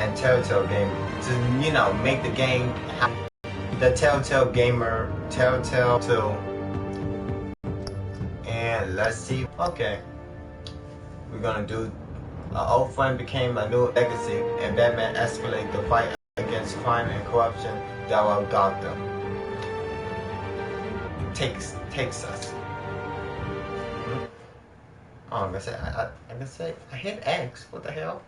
Batman Telltale game to, you know, make the game the Telltale gamer Telltale 2. And let's see. Okay, we're gonna do an old friend became a new legacy, and Batman escalated the fight against crime and corruption that will Gotham. Takes us. Oh, I'm gonna say I hit X. What the hell?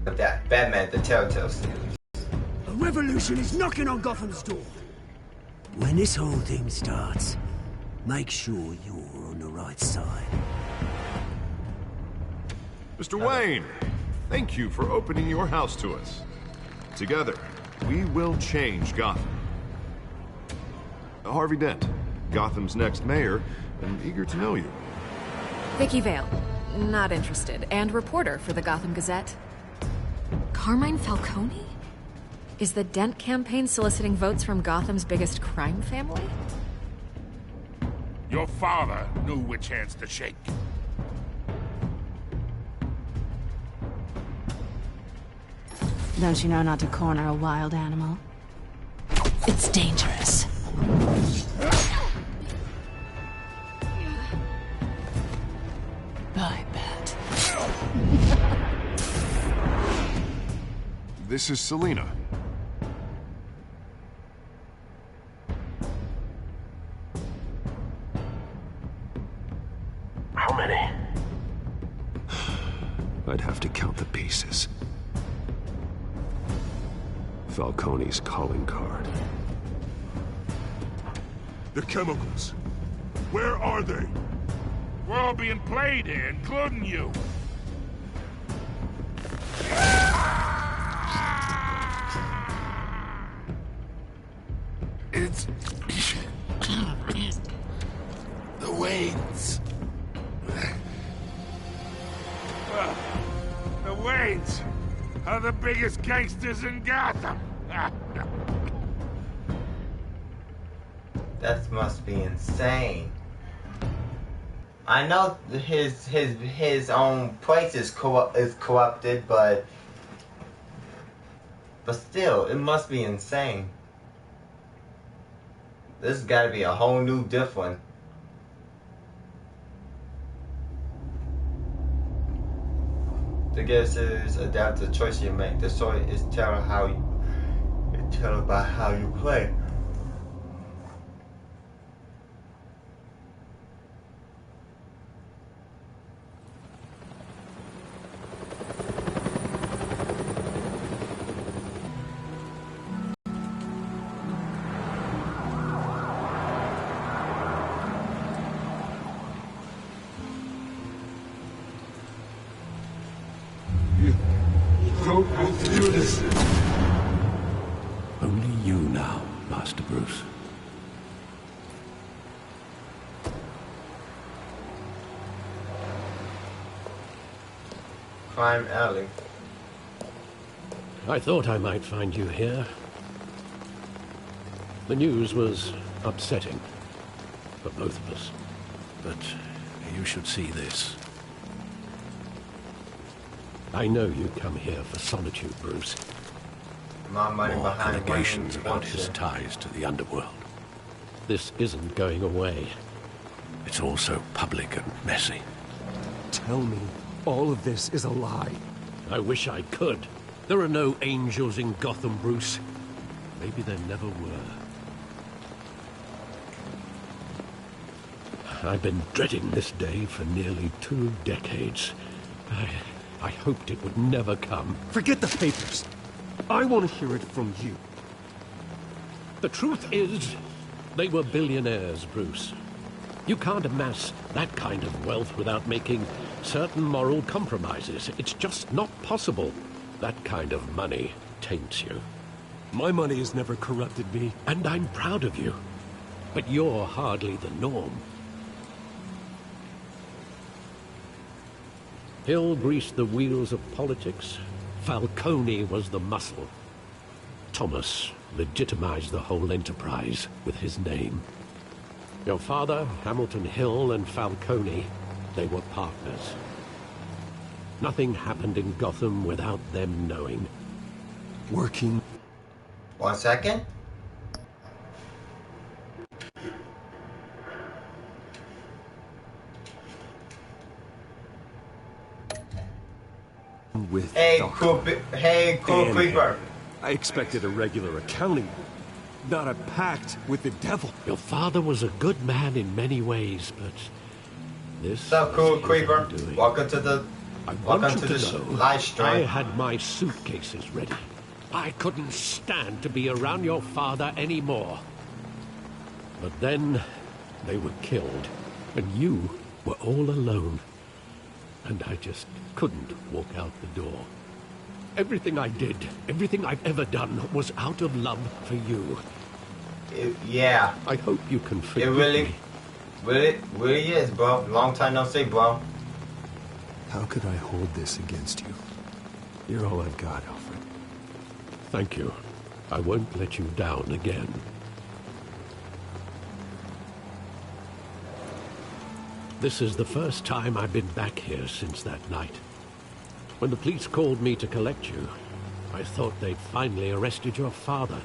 But that Batman the Telltale series. A revolution is knocking on Gotham's door. When this whole thing starts, make sure you're on the right side. Mr. Wayne, thank you for opening your house to us. Together, we will change Gotham. Harvey Dent, Gotham's next mayor, and eager to know you. Vicky Vale, not interested, and reporter for the Gotham Gazette. Carmine Falcone? Is the Dent campaign soliciting votes from Gotham's biggest crime family? Your father knew which hands to shake. Don't you know not to corner a wild animal? It's dangerous. I bet. This is Selina. How many? I'd have to count the pieces. Falcone's calling card. The chemicals. Where are they? We're all being played here, including you. It's... the Waynes. The Waynes are the biggest gangsters in Gotham. That must be insane. I know his own place is corrupted, but still, it must be insane. This has got to be a whole new different. The guess is adapt the choice you make. The story is tell about how you play. Don't have to do this. Only you now, Master Bruce. Crime Alley. I thought I might find you here. The news was upsetting for both of us. But you should see this. I know you come here for solitude, Bruce. My money More behind allegations Wayne about his bullshit. ties to the underworld. This isn't going away. It's all so public and messy. Tell me, all of this is a lie. I wish I could. There are no angels in Gotham, Bruce. Maybe there never were. I've been dreading this day for nearly 2 decades. I hoped it would never come. Forget the papers. I want to hear it from you. The truth is, they were billionaires, Bruce. You can't amass that kind of wealth without making certain moral compromises. It's just not possible. That kind of money taints you. My money has never corrupted me. And I'm proud of you. But you're hardly the norm. Hill greased the wheels of politics. Falcone was the muscle. Thomas legitimized the whole enterprise with his name. Your father, Hamilton Hill, and Falcone, they were partners. Nothing happened in Gotham without them knowing. Working. 1 second. With Hey, Falcone. cool And creeper. I expected a regular accounting, not a pact with the devil. Your father was a good man in many ways, but this What's up, cool was his creeper? undoing. Welcome to the I want welcome you to to the know, live stream. I had my suitcases ready. I couldn't stand to be around your father anymore. But then they were killed, and you were all alone. And I just couldn't walk out the door. Everything I did, everything I've ever done, was out of love for you. Yeah. I hope you can forgive It really is, bro. Long time no see, bro. How could I hold this against you? You're all I've got, Alfred. Thank you. I won't let you down again. This is the first time I've been back here since that night. When the police called me to collect you, I thought they'd finally arrested your father.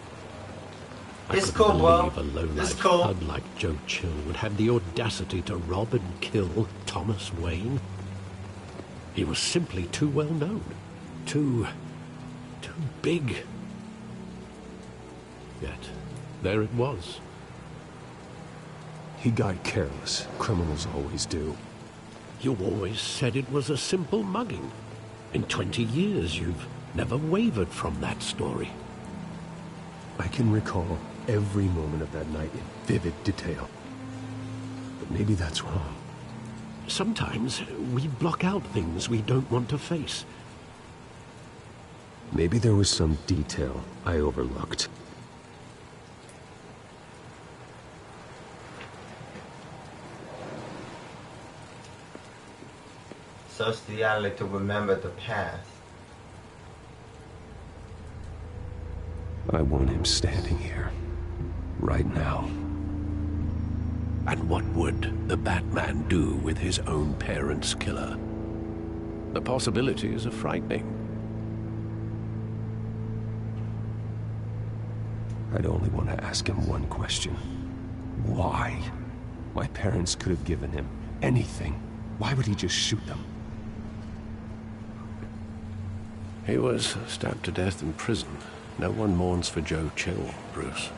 It's I cool, couldn't bro. believe a It's lowlife cool. thug like Joe Chill would have the audacity to rob and kill Thomas Wayne. He was simply too well known. Too big. Yet, there it was. He got careless. Criminals always do. You always said it was a simple mugging. In 20 years, you've never wavered from that story. I can recall every moment of that night in vivid detail. But maybe that's wrong. Sometimes we block out things we don't want to face. Maybe there was some detail I overlooked. Socially to remember the past. I want him standing here. Right now. And what would the Batman do with his own parents' killer? The possibilities are frightening. I'd only want to ask him one question. Why? My parents could have given him anything. Why would he just shoot them? He was stabbed to death in prison. No one mourns for Joe Chill, Bruce.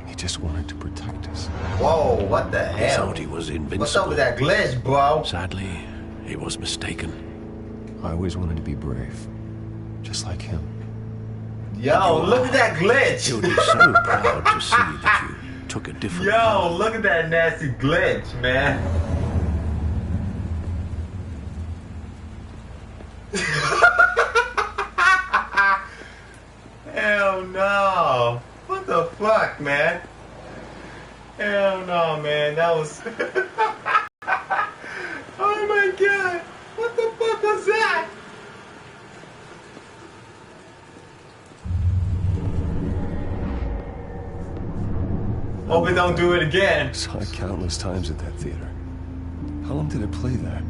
He just wanted to protect us. Whoa, what the He hell? thought he was invincible. What's up with that glitch, bro? Sadly, he was mistaken. I always wanted to be brave. Just like him. Yo, look at that glitch. He would be so proud to see that you took a different Yo, path. look at that nasty glitch, man. Hell no. What the fuck, man? Hell no, man. That was... Oh my god. What the fuck was that? Hope it don't do it again. Saw it countless times at that theater. How long did it play there?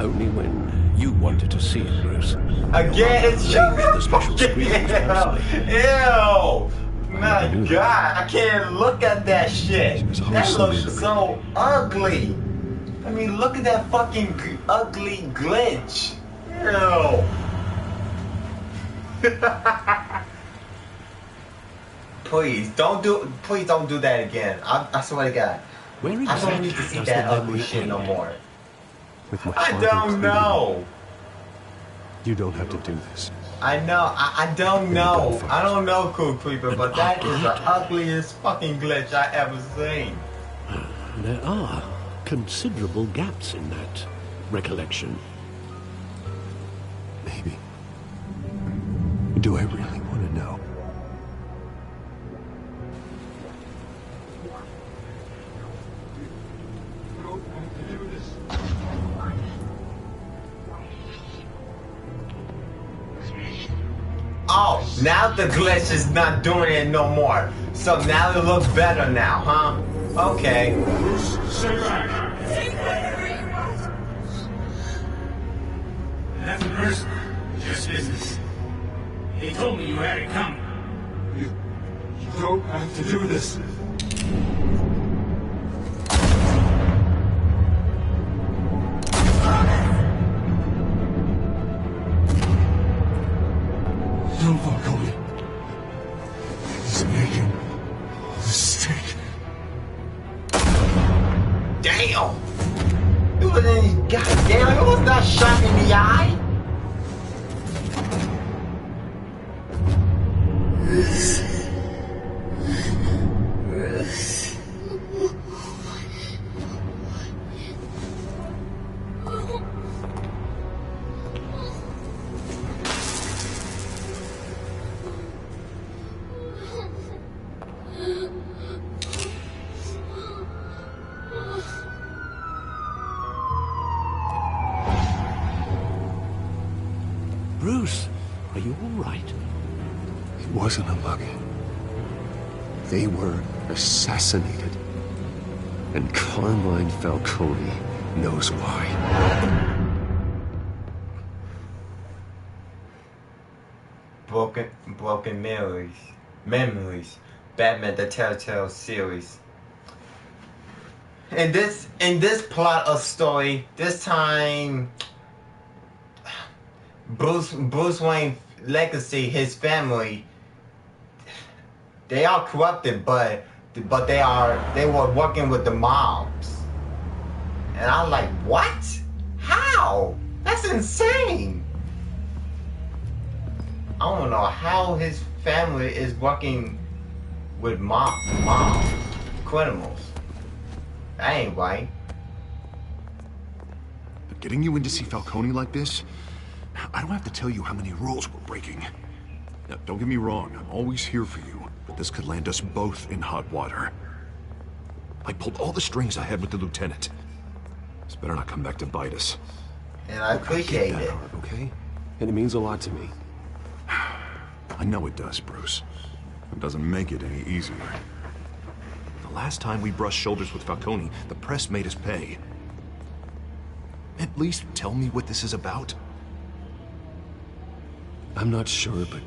Only when you wanted to see it, Bruce. Again, it's Arranged the special screenings personally. Ew! My god, I can't look at that shit. That looks so ugly. I mean, look at that fucking ugly glitch. Ew. Please don't do that again. I swear to God. Where I don't exactly need to see does that the ugly memory shit no end? more. With my I father don't included. know. You don't have to do this. I know, I don't know. I don't know, Cool Creeper, but that is the ugliest fucking glitch I ever seen. There are considerable gaps in that recollection. Maybe. Do I really want to know? Now the glitch is not doing it no more. So now it looks better now, huh? Okay. Stay back. Nothing personal, just business. He told me you had it coming. You don't have to do this. No, Falcone. He's making a mistake. Damn! It was in, goddamn, it was not shot in the eye. Bruce, are you all right? It wasn't a mug. They were assassinated. And Carmine Falcone knows why. Broken memories. Batman the Telltale series. In this plot of story, this time Bruce Wayne's legacy, his family, they are corrupted, but they were working with the mobs. And I'm like, what? How? That's insane. I don't know how his family is working with mob criminals. That ain't right. But getting you in to see Falcone like this, I don't have to tell you how many rules we're breaking. Now, don't get me wrong, I'm always here for you, but this could land us both in hot water. I pulled all the strings I had with the lieutenant. This better not come back to bite us. And I appreciate it. Okay? And it means a lot to me. I know it does, Bruce. It doesn't make it any easier. The last time we brushed shoulders with Falcone, the press made us pay. At least tell me what this is about. I'm not sure, but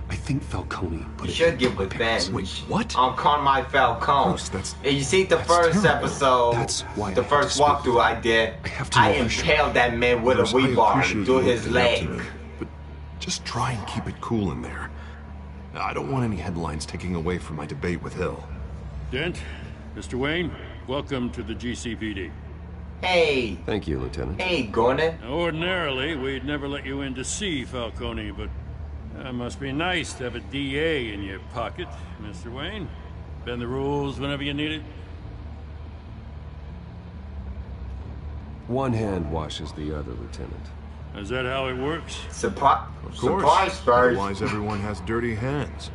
I think Falcone put You it should in give my revenge. parents. Wait, what? On Carmine Falcone. Bruce, that's- And you see the that's first terrible. episode, That's why the I have first to speak. walkthrough I did, I have to know for sure. impaled that man with Bruce, a I rebar appreciate through you his opening up to leg. me, but just try and keep it cool in there. I don't want any headlines taking away from my debate with Hill. Dent, Mr. Wayne, welcome to the GCPD. Hey, Thank you, Lieutenant. hey, Gordon. Now, ordinarily, we'd never let you in to see Falcone, but it must be nice to have a DA in your pocket, Mr. Wayne. Bend the rules whenever you need it. One hand washes the other, Lieutenant. Is that how it works? Surprise, Of course. surprise, Spurs. Otherwise, everyone has dirty hands.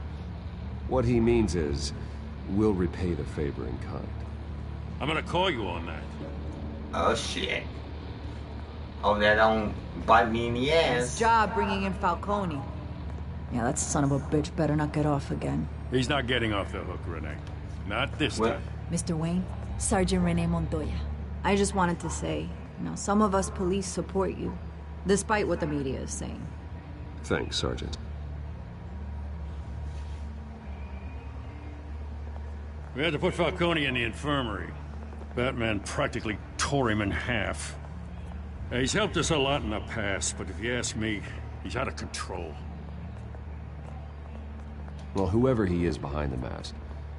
What he means is, we'll repay the favor in kind. I'm gonna call you on that. Oh shit. Oh, that don't bite me in the Nice ass. job bringing in Falcone. Yeah, that son of a bitch better not get off again. He's not getting off the hook, Renee. Not this What? time. Mr. Wayne, Sergeant Rene Montoya. I just wanted to say, some of us police support you, despite what the media is saying. Thanks, Sergeant. We had to put Falcone in the infirmary. Batman practically tore him in half. He's helped us a lot in the past, but if you ask me, he's out of control. Well, whoever he is behind the mask,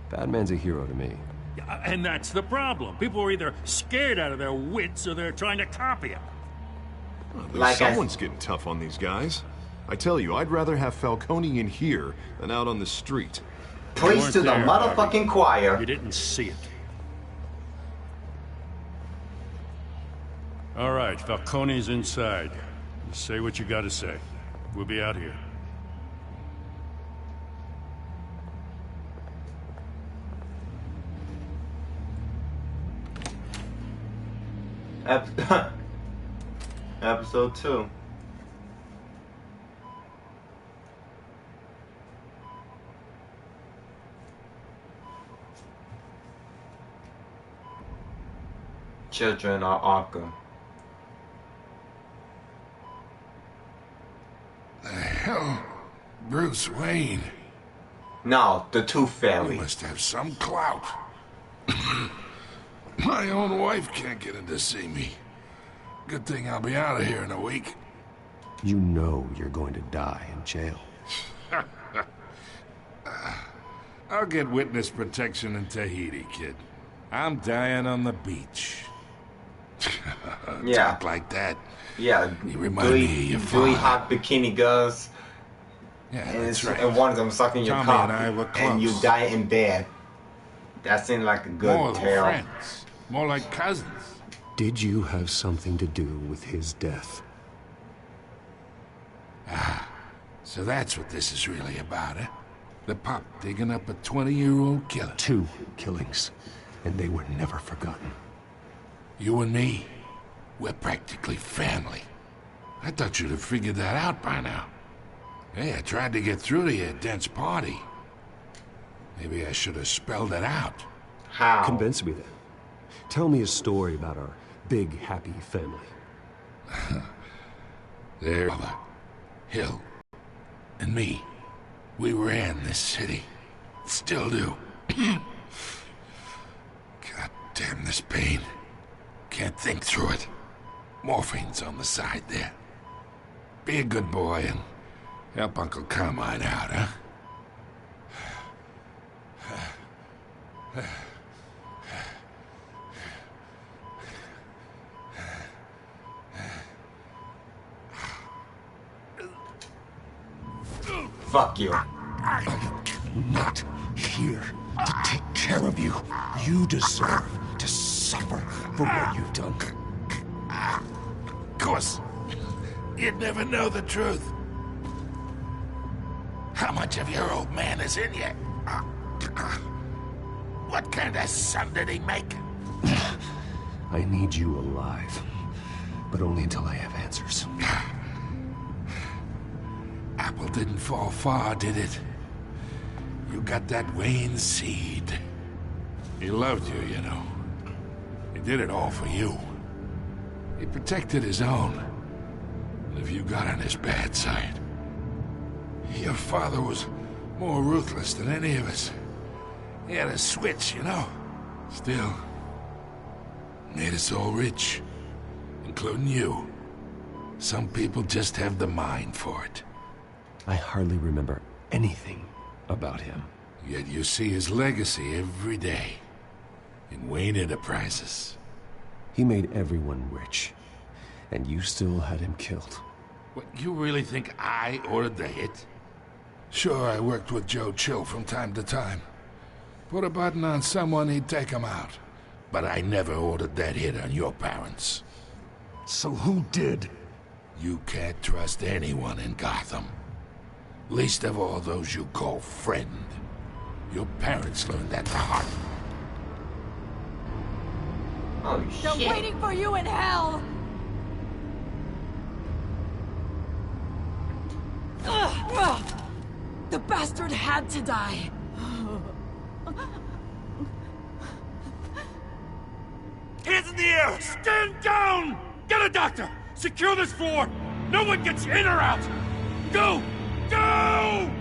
Batman's a hero to me. Yeah, and that's the problem. People are either scared out of their wits or they're trying to copy him. Well, at least Like I- someone's getting tough on these guys. I tell you, I'd rather have Falcone in here than out on the street. Preach to the Weren't there, motherfucking choir. You didn't see it. All right, Falcone's inside. Say what you gotta say. We'll be out here. Episode 2. children of Arkham. The hell? Bruce Wayne? No, the Tooth Fairy. You must have some clout. My own wife can't get in to see me. Good thing I'll be out of here in a week. You know you're going to die in jail. I'll get witness protection in Tahiti, kid. I'm dying on the beach. Yeah. Talk like that. Yeah, You remind me of your three father. hot bikini girls. Yeah, And, that's right. and one of them sucking your Tommy cock, and I were and you close. die in bed. That seemed like a good More than tale. friends. More like cousins. Did you have something to do with his death? So that's what this is really about, eh? The pop digging up a 20-year-old killer. 2 killings, and they were never forgotten. You and me, we're practically family. I thought you'd have figured that out by now. Hey, I tried to get through to you at Dent's party. Maybe I should have spelled it out. How? Convince me then. Tell me a story about our big, happy family. Their brother, Hill, and me, we ran this city. Still do. God damn this pain. Can't think through it. Morphine's on the side there. Be a good boy and help Uncle Carmine out, huh? Fuck you. I'm not here to take care of you. You deserve to suffer for what you've done. Of course. You'd never know the truth. How much of your old man is in you? What kind of son did he make? I need you alive, but only until I have answers. Apple didn't fall far, did it? You got that Wayne seed. He loved you, you know. He did it all for you. He protected his own. And if you got on his bad side... Your father was more ruthless than any of us. He had a switch, you know. Still, made us all rich. Including you. Some people just have the mind for it. I hardly remember anything about him. Yet you see his legacy every day. In Wayne Enterprises. He made everyone rich, and you still had him killed. What, you really think I ordered the hit? Sure, I worked with Joe Chill from time to time. Put a button on someone, he'd take him out. But I never ordered that hit on your parents. So who did? You can't trust anyone in Gotham. Least of all those you call friend. Your parents learned that the hard. Oh shit. They're waiting for you in hell! The bastard had to die. Hands in the air! Stand down! Get a doctor! Secure this floor! No one gets in or out! Go! Go!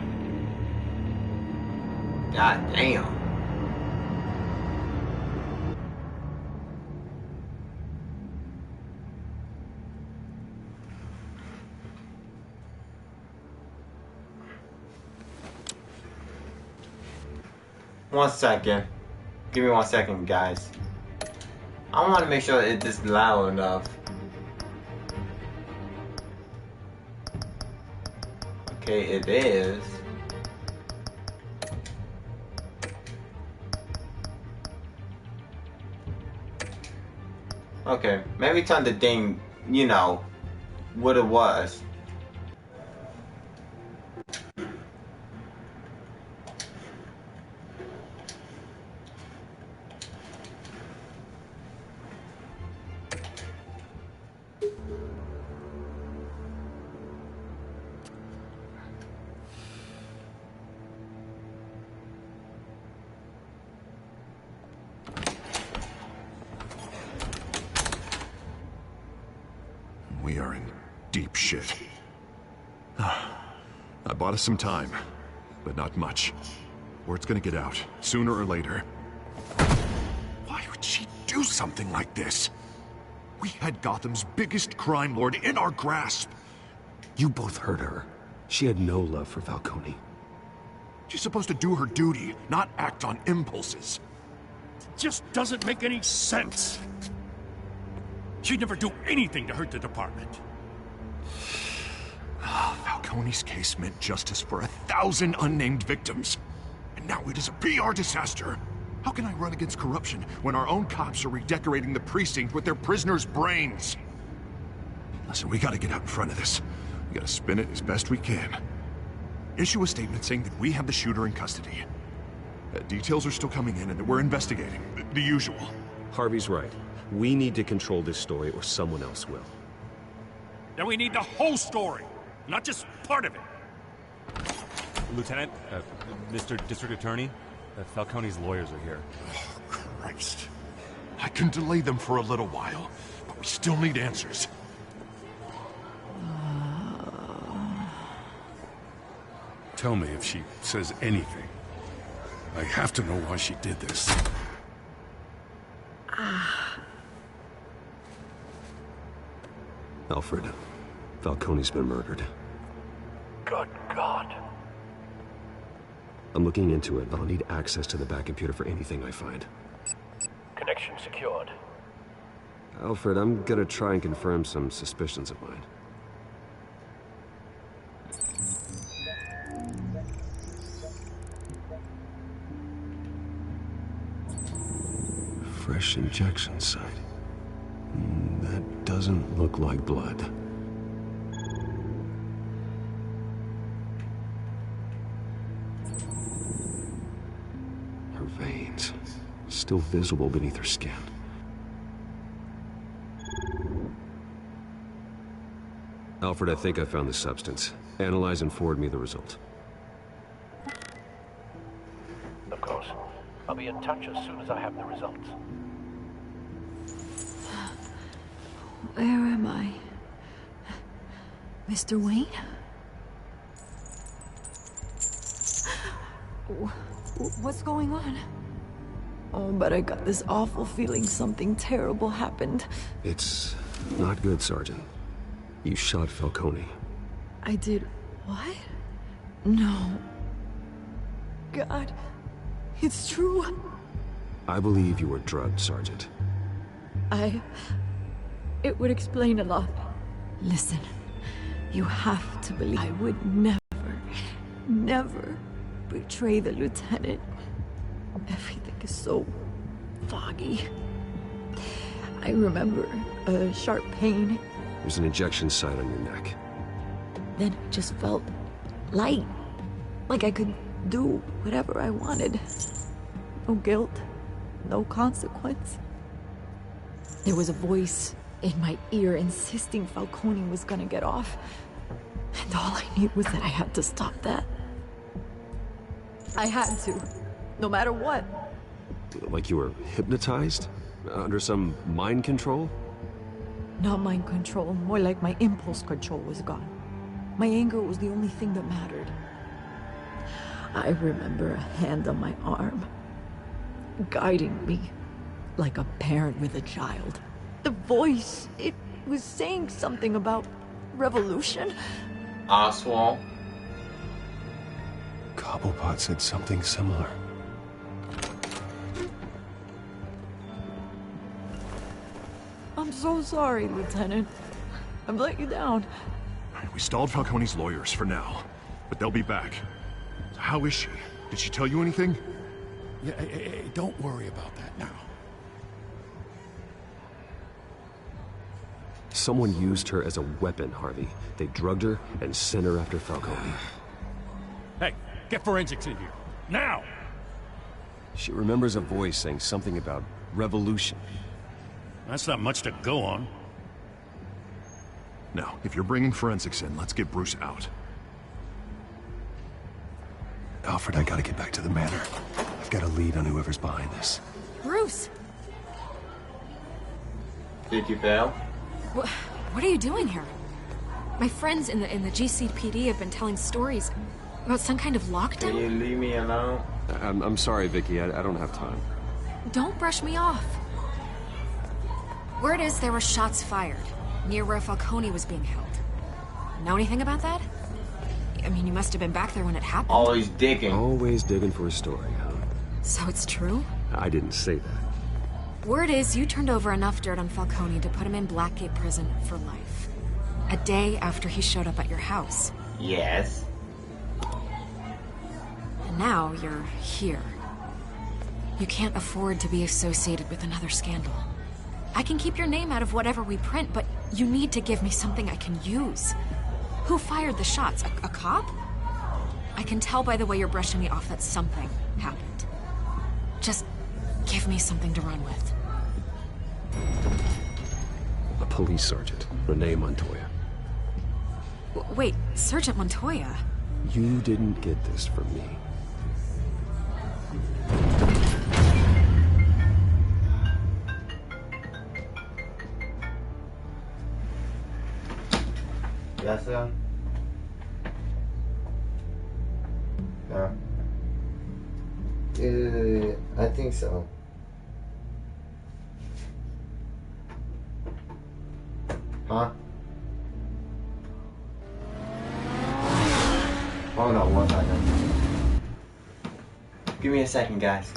God damn. One second. Give me 1 second, guys. I want to make sure it is loud enough. Okay, it is. Okay, maybe turn the thing, you know, what it was. We are in deep shit. I bought us some time, but not much. Word's gonna get out, sooner or later. Why would she do something like this? We had Gotham's biggest crime lord in our grasp. You both hurt her. She had no love for Falcone. She's supposed to do her duty, not act on impulses. Just doesn't make any sense. She'd never do anything to hurt the department. Falcone's case meant justice for 1,000 unnamed victims. And now it is a PR disaster. How can I run against corruption when our own cops are redecorating the precinct with their prisoners' brains? Listen, we gotta get out in front of this. We gotta spin it as best we can. Issue a statement saying that we have the shooter in custody. Details are still coming in and that we're investigating. The usual. Harvey's right. We need to control this story or someone else will. Then we need the whole story, not just part of it. Lieutenant, Mr. District Attorney, Falcone's lawyers are here. Oh, Christ. I can delay them for a little while, but we still need answers. Tell me if she says anything. I have to know why she did this. Alfred, Falcone's been murdered. Good God. I'm looking into it, but I'll need access to the back computer for anything I find. Connection secured. Alfred, I'm gonna try and confirm some suspicions of mine. Fresh injection site. That doesn't look like blood. Her veins, still visible beneath her skin. Alfred, I think I found the substance. Analyze and forward me the result. Of course. I'll be in touch as soon as I have the results. Where am I? Mr. Wayne? What's going on? Oh, but I got this awful feeling something terrible happened. It's not good, Sergeant. You shot Falcone. I did what? No. God, it's true. I believe you were drugged, Sergeant. It would explain a lot. Listen, you have to believe I would never betray the lieutenant. Everything is so foggy. I remember a sharp pain. There's an injection site on your neck. Then I just felt light. Like I could do whatever I wanted. No guilt, no consequence. There was a voice in my ear insisting Falcone was gonna get off. And all I knew was that I had to stop that. I had to, no matter what. Like you were hypnotized? Under some mind control? Not mind control, more like my impulse control was gone. My anger was the only thing that mattered. I remember a hand on my arm, guiding me like a parent with a child. The voice, it was saying something about revolution. Oswald. Cobblepot said something similar. I'm so sorry, Lieutenant. I've let you down. We stalled Falcone's lawyers for now, but they'll be back. How is she? Did she tell you anything? Yeah, hey, don't worry about that now. Someone used her as a weapon, Harvey. They drugged her and sent her after Falcone. Hey, get forensics in here. Now! She remembers a voice saying something about revolution. That's not much to go on. Now, if you're bringing forensics in, let's get Bruce out. Alfred, I gotta get back to the manor. I've got a lead on whoever's behind this. Bruce! Did you fail? What are you doing here? My friends in the GCPD have been telling stories about some kind of lockdown. Can you leave me alone? I'm sorry, Vicky. I don't have time. Don't brush me off. Word is there were shots fired near where Falcone was being held. Know anything about that? I mean, you must have been back there when it happened. Always digging. Always digging for a story, huh? So it's true? I didn't say that. Word is you turned over enough dirt on Falcone to put him in Blackgate Prison for life. A day after he showed up at your house. Yes. And now you're here. You can't afford to be associated with another scandal. I can keep your name out of whatever we print, but you need to give me something I can use. Who fired the shots? A cop? I can tell by the way you're brushing me off that something happened. Just give me something to run with. A police sergeant, Renee Montoya. Wait, Sergeant Montoya? You didn't get this from me. Yes, sir. No. I think so. Huh? Hold on 1 second. Give me a second, guys.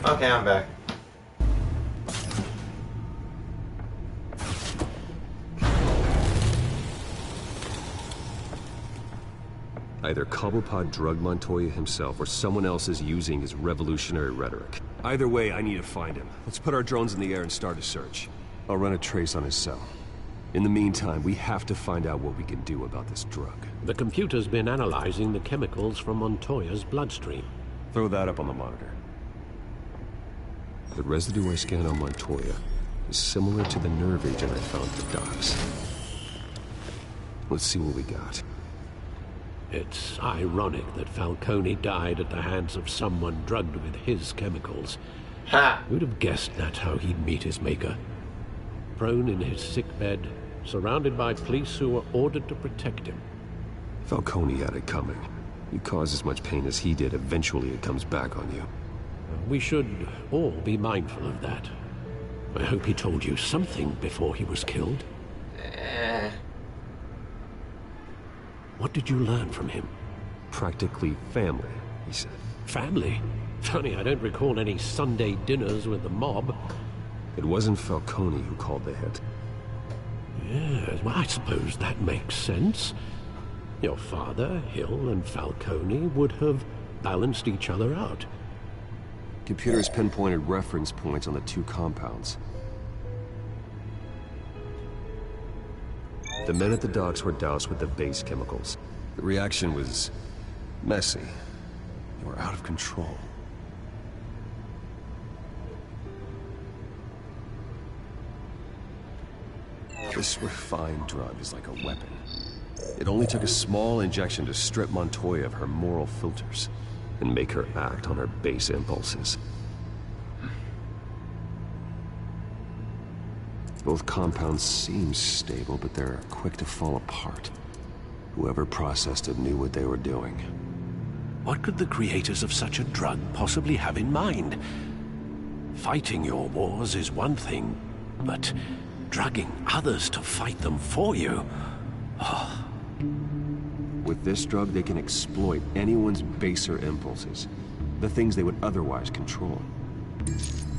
Okay, I'm back. Either Cobblepot drugged Montoya himself, or someone else is using his revolutionary rhetoric. Either way, I need to find him. Let's put our drones in the air and start a search. I'll run a trace on his cell. In the meantime, we have to find out what we can do about this drug. The computer's been analyzing the chemicals from Montoya's bloodstream. Throw that up on the monitor. The residue I scanned on Montoya is similar to the nerve agent I found at the docks. Let's see what we got. It's ironic that Falcone died at the hands of someone drugged with his chemicals. Ha! Who'd have guessed that's how he'd meet his maker? Prone in his sickbed, surrounded by police who were ordered to protect him. Falcone had it coming. You cause as much pain as he did, eventually it comes back on you. We should all be mindful of that. I hope he told you something before he was killed. What did you learn from him? Practically family, he said. Family? Funny, I don't recall any Sunday dinners with the mob. It wasn't Falcone who called the hit. Yes, well, I suppose that makes sense. Your father, Hill, and Falcone would have balanced each other out. Computers pinpointed reference points on the two compounds. The men at the docks were doused with the base chemicals. The reaction was messy. They were out of control. This refined drug is like a weapon. It only took a small injection to strip Montoya of her moral filters and make her act on her base impulses. Both compounds seem stable, but they're quick to fall apart. Whoever processed it knew what they were doing. What could the creators of such a drug possibly have in mind? Fighting your wars is one thing, but drugging others to fight them for you? With this drug, they can exploit anyone's baser impulses. The things they would otherwise control.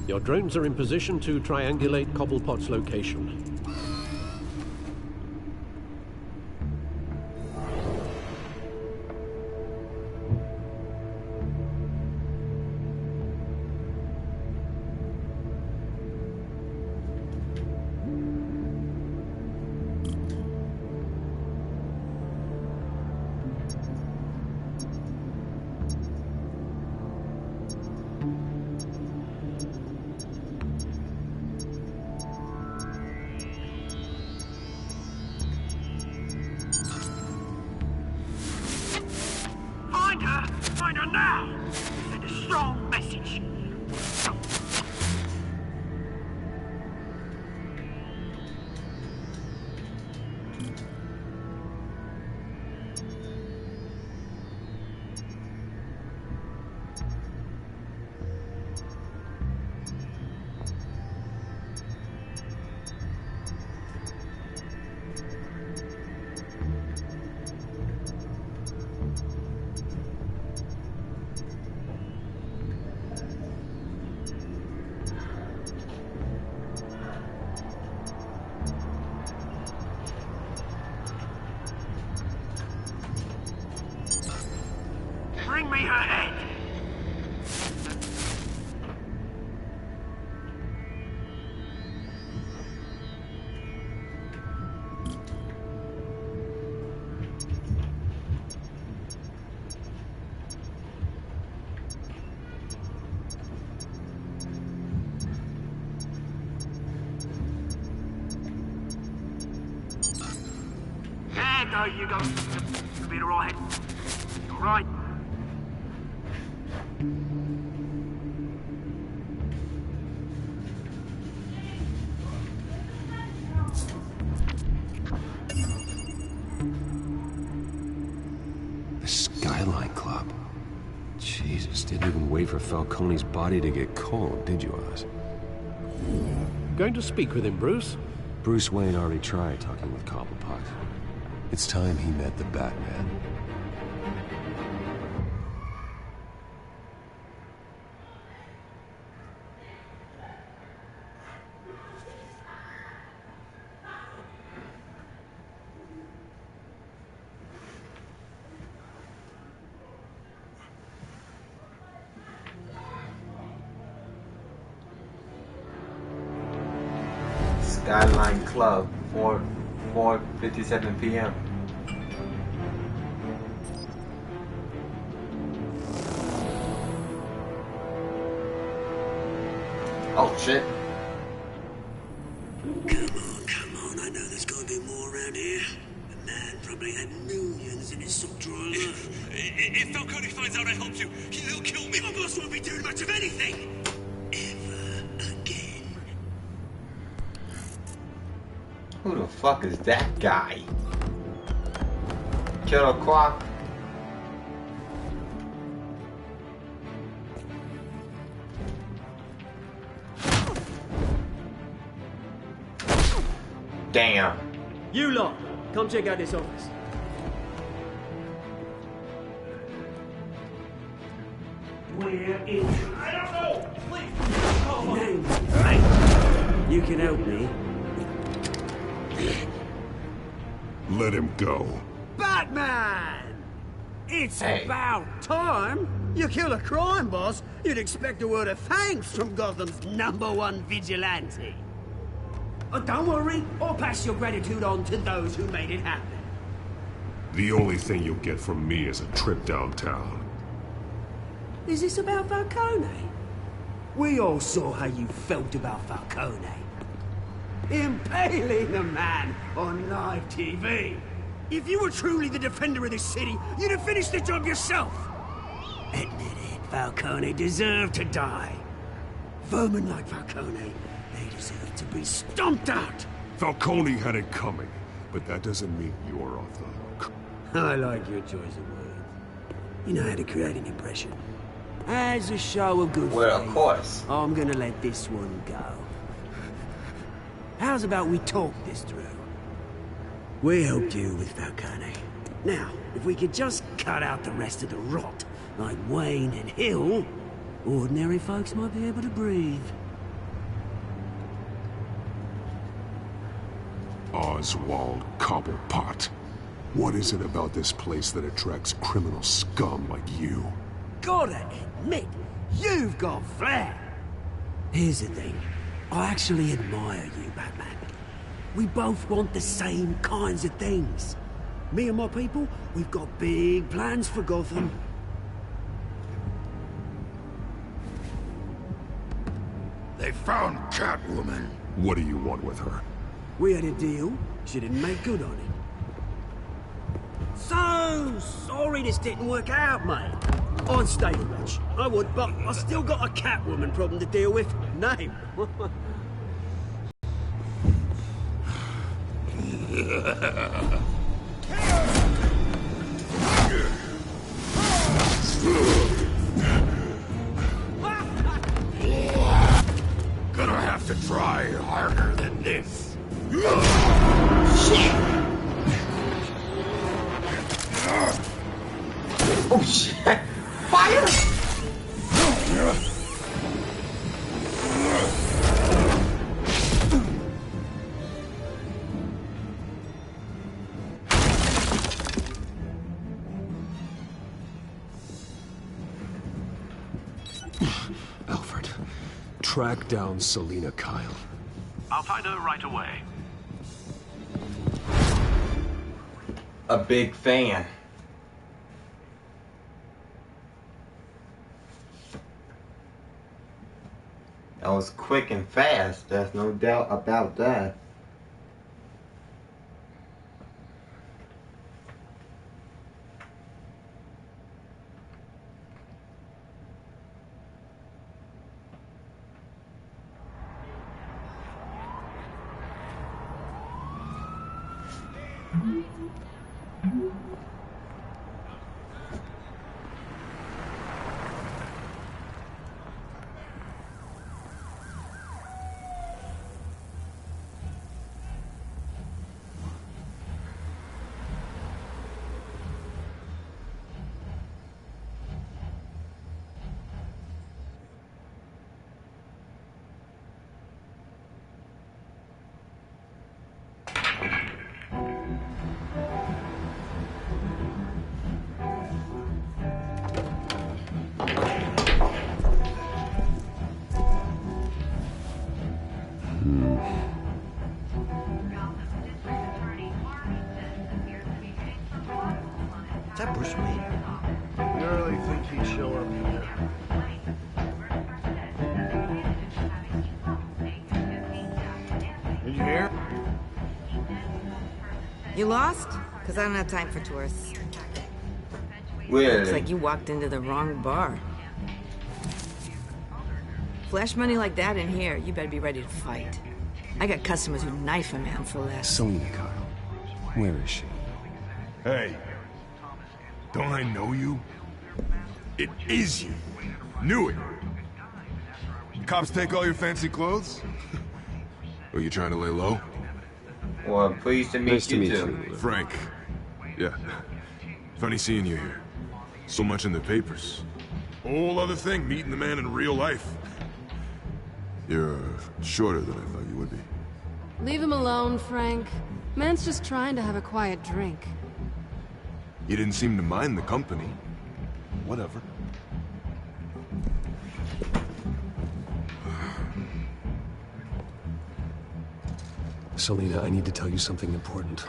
Your drones are in position to triangulate Cobblepot's location. Find her now! Send a strong message. Bring me her head! There you go. You'll be the right head. All right. The Skyline Club. Jesus, didn't even wait for Falcone's body to get cold, did you, Oz? Going to speak with him, Bruce? Bruce Wayne already tried talking with Cobblepot. It's time he met the Batman. Skyline Club, 4:57 p.m. Oh shit. Come on, I know there's gotta be more around here. The man probably had millions in his sock drawer alone. If Falcone finds out I helped you, he'll kill me. My boss won't be doing much of anything. Ever again. Who the fuck is that guy? Killer Croc. Damn. You lot, come check out this office. Where is... I don't know! Please! Right. You can help me. Let him go. Batman! It's Hey. about time. You kill a crime boss, you'd expect a word of thanks from Gotham's #1 vigilante. Oh, don't worry, I'll pass your gratitude on to those who made it happen. The only thing you'll get from me is a trip downtown. Is this about Falcone? We all saw how you felt about Falcone. Impaling a man on live TV. If you were truly the defender of this city, you'd have finished the job yourself. Admit it, Falcone deserved to die. Vermin like Falcone, they deserve to be stomped out. Falcone had it coming, but that doesn't mean you're off the hook. I like your choice of words. You know how to create an impression. As a show of good Well, faith, of course. I'm gonna let this one go. How's about we talk this through? We helped you with Falcone. Now, if we could just cut out the rest of the rot, Like Wayne and Hill, ordinary folks might be able to breathe. Oswald Cobblepot. What is it about this place that attracts criminal scum like you? Gotta admit, you've got flair. Here's the thing. I actually admire you, Batman. We both want the same kinds of things. Me and my people, we've got big plans for Gotham. They found Catwoman. What do you want with her? We had a deal. She didn't make good on it. So sorry this didn't work out, mate. I'd stay rich. I would, but I still got a Catwoman problem to deal with. Name. Gonna have to try harder than this. Shit! Oh shit! Fire! Alfred, track down Selina Kyle. I'll find her right away. A big fan. That was quick and fast, there's no doubt about that. Is that Bruce Wayne? You really think he'd show up here? Did you hear? You lost? Because I don't have time for tourists. Really? Looks like you walked into the wrong bar. Flash money like that in here, you better be ready to fight. I got customers who knife a man for less. Selina Kyle. Where is she? Hey, don't I know you? It is you. Knew it. Cops take all your fancy clothes? Are you trying to lay low? Well, pleased to meet Nice to you meet too. you. Frank. Yeah. Funny seeing you here. So much in the papers. Whole other thing, meeting the man in real life. You're shorter than I thought you would be. Leave him alone, Frank. Man's just trying to have a quiet drink. You didn't seem to mind the company. Whatever. Selina, I need to tell you something important.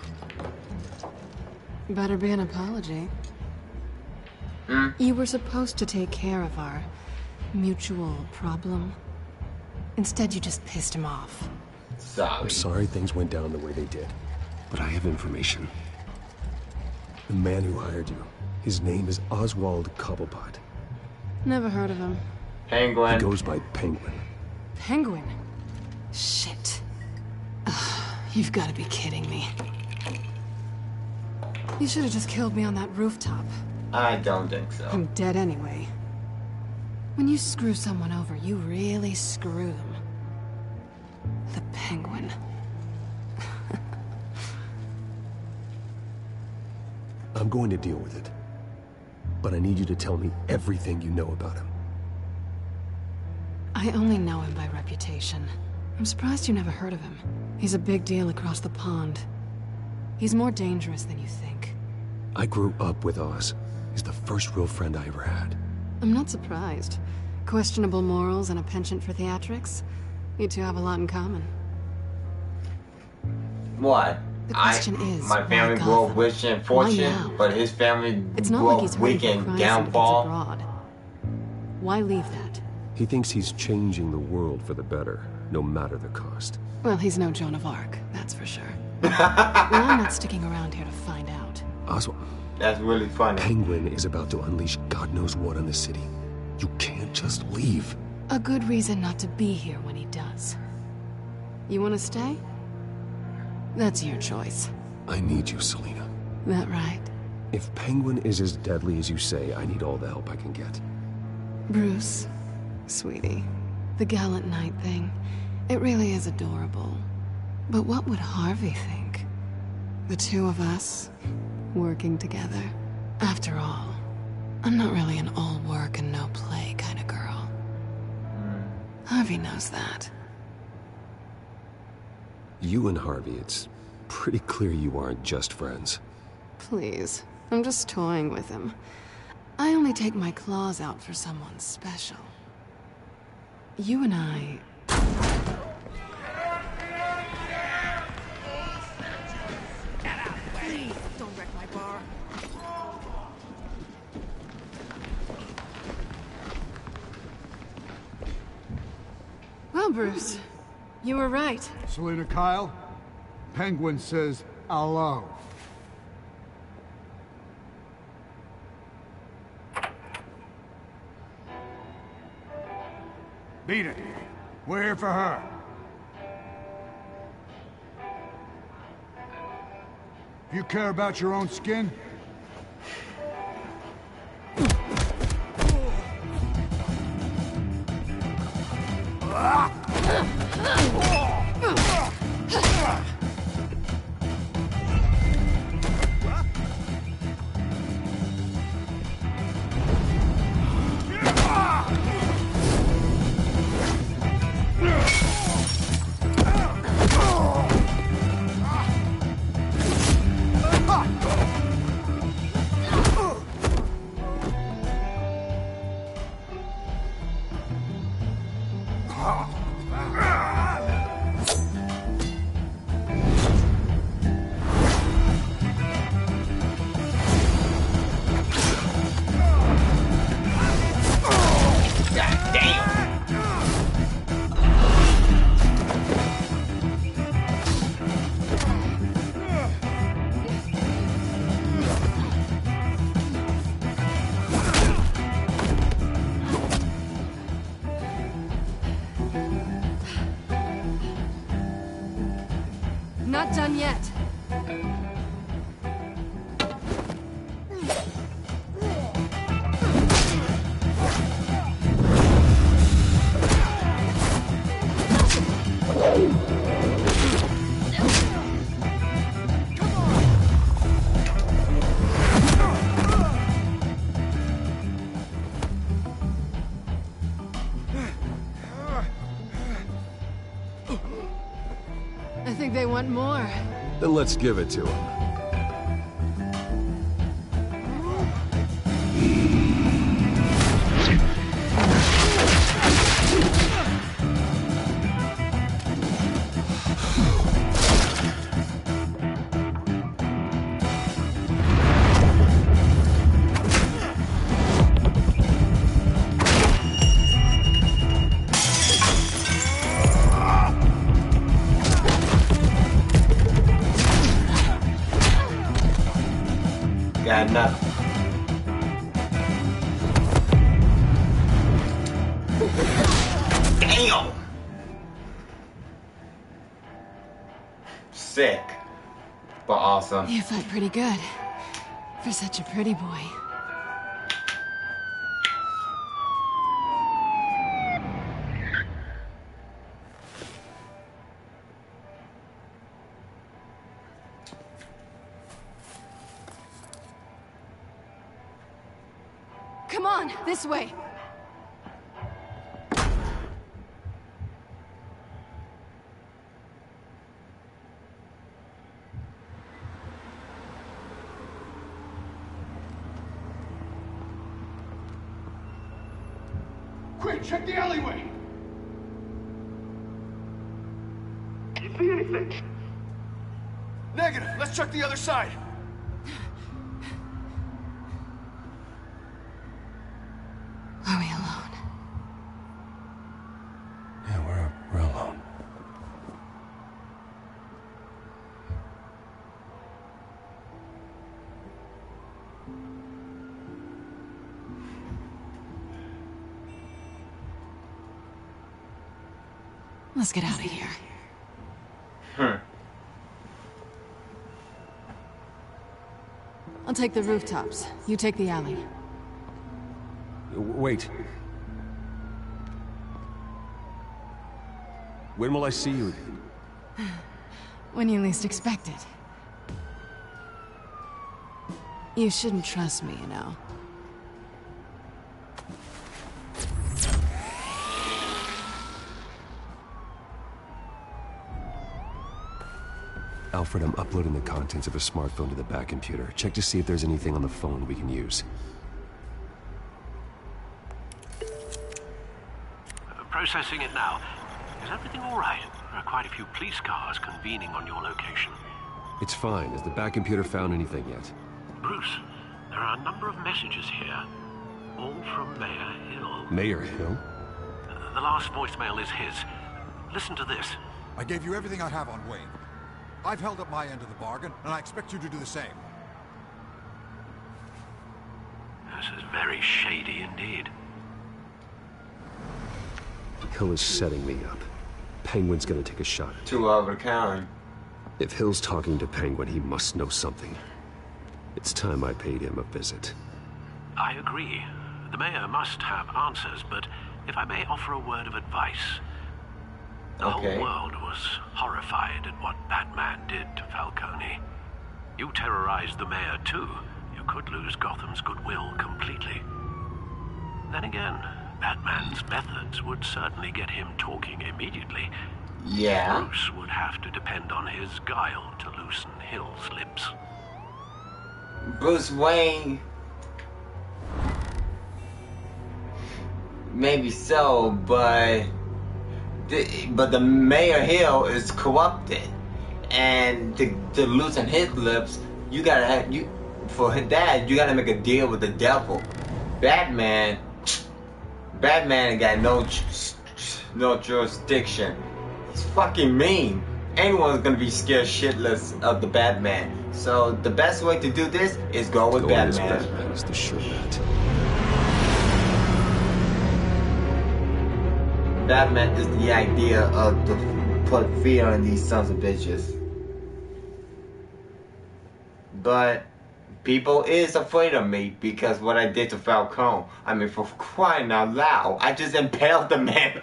Better be an apology. You were supposed to take care of our mutual problem. Instead, you just pissed him off. I'm sorry things went down the way they did, but I have information. The man who hired you, his name is Oswald Cobblepot. Never heard of him. Penguin. He goes by Penguin. Penguin? Shit. Ugh, you've got to be kidding me. You should have just killed me on that rooftop. I don't think so. I'm dead anyway. When you screw someone over, you really screw them. The Penguin. I'm going to deal with it. but I need you to tell me everything you know about him. I only know him by reputation. I'm surprised you never heard of him. He's a big deal across the pond. He's more dangerous than you think. I grew up with Oz. He's the first real friend I ever had. I'm not surprised. Questionable morals and a penchant for theatrics. You two have a lot in common. What? The question is, my family why grew up Gotham? rich and Why fortune, now? but his family It's not grew like up he's weak hurting and for crime sympathies downfall. abroad. Why leave that? He thinks he's changing the world for the better, no matter the cost. Well, he's no Joan of Arc, that's for sure. Well, I'm not sticking around here to find out. Oswald. That's really funny. Penguin is about to unleash God knows what on the city. You can't just leave. A good reason not to be here when he does. You want to stay? That's your choice. I need you, Selina. That right? If Penguin is as deadly as you say, I need all the help I can get. Bruce, sweetie, the gallant knight thing, it really is adorable. But what would Harvey think? The two of us, working together. After all, I'm not really an all work and no play kind of girl. Harvey knows that. You and Harvey, it's pretty clear you aren't just friends. Please, I'm just toying with him. I only take my claws out for someone special. You and I... Please, don't wreck my bar. Well, Bruce, you were right. Selina Kyle, Penguin says hello. Beat it. We're here for her. If you care about your own skin, Not done yet. I think they want more. Then let's give it to him. Got nothing. Damn! Sick. But awesome. You fight pretty good. For such a pretty boy. Come on, this way. Quick, check the alleyway! You see anything? Negative. Let's check the other side. Are we alone? Yeah, we're alone. Let's get out of here. I'll take the rooftops. You take the alley. Wait. When will I see you again? When you least expect it. You shouldn't trust me, you know. Alfred, I'm uploading the contents of a smartphone to the back computer. Check to see if there's anything on the phone we can use. Processing it now. Is everything all right? There are quite a few police cars convening on your location. It's fine. Has the back computer found anything yet? Bruce, there are a number of messages here. All from Mayor Hill. Mayor Hill? The last voicemail is his. Listen to this. I gave you everything I have on Wayne. I've held up my end of the bargain, and I expect you to do the same. This is very shady indeed. Hill is setting me up. Penguin's gonna take a shot at me. Too overcowering. If Hill's talking to Penguin, he must know something. It's time I paid him a visit. I agree. The mayor must have answers, but if I may offer a word of advice. The whole world was horrified at what Batman did to Falcone. You terrorized the mayor too. You could lose Gotham's goodwill completely. Then again, Batman's methods would certainly get him talking immediately. Yeah. Bruce would have to depend on his guile to loosen Hill's lips. Bruce Wayne... Maybe so, but the Mayor Hill is corrupted, and to loosen his lips, you gotta have you gotta make a deal with the devil. Batman ain't got no jurisdiction. He's fucking mean. Anyone's gonna be scared shitless of the Batman. So the best way to do this is go with Batman. Batman is the sure bet. Batman is the idea of to put fear in these sons of bitches. But people is afraid of me because what I did to Falcone. I mean, for crying out loud, I just impaled the man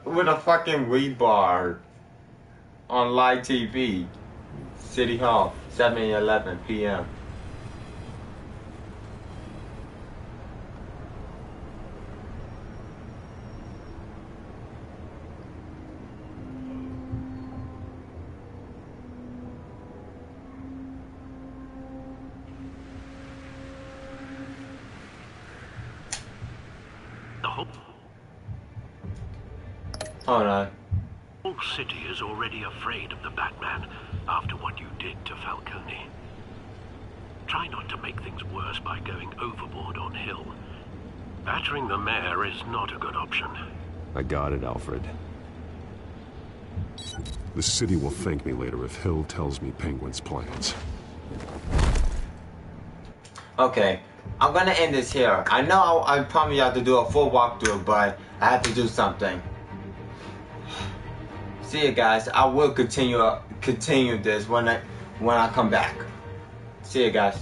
with a fucking rebar on live TV. City Hall, 7:11 p.m. Hold on. The whole city is already afraid of the Batman after what you did to Falcone. Try not to make things worse by going overboard on Hill. Battering the mayor is not a good option. I got it, Alfred. The city will thank me later if Hill tells me Penguin's plans. Okay, I'm gonna end this here. I know I promised y'all to do a full walkthrough, but I have to do something. See you guys. I will continue this when I come back. See you guys.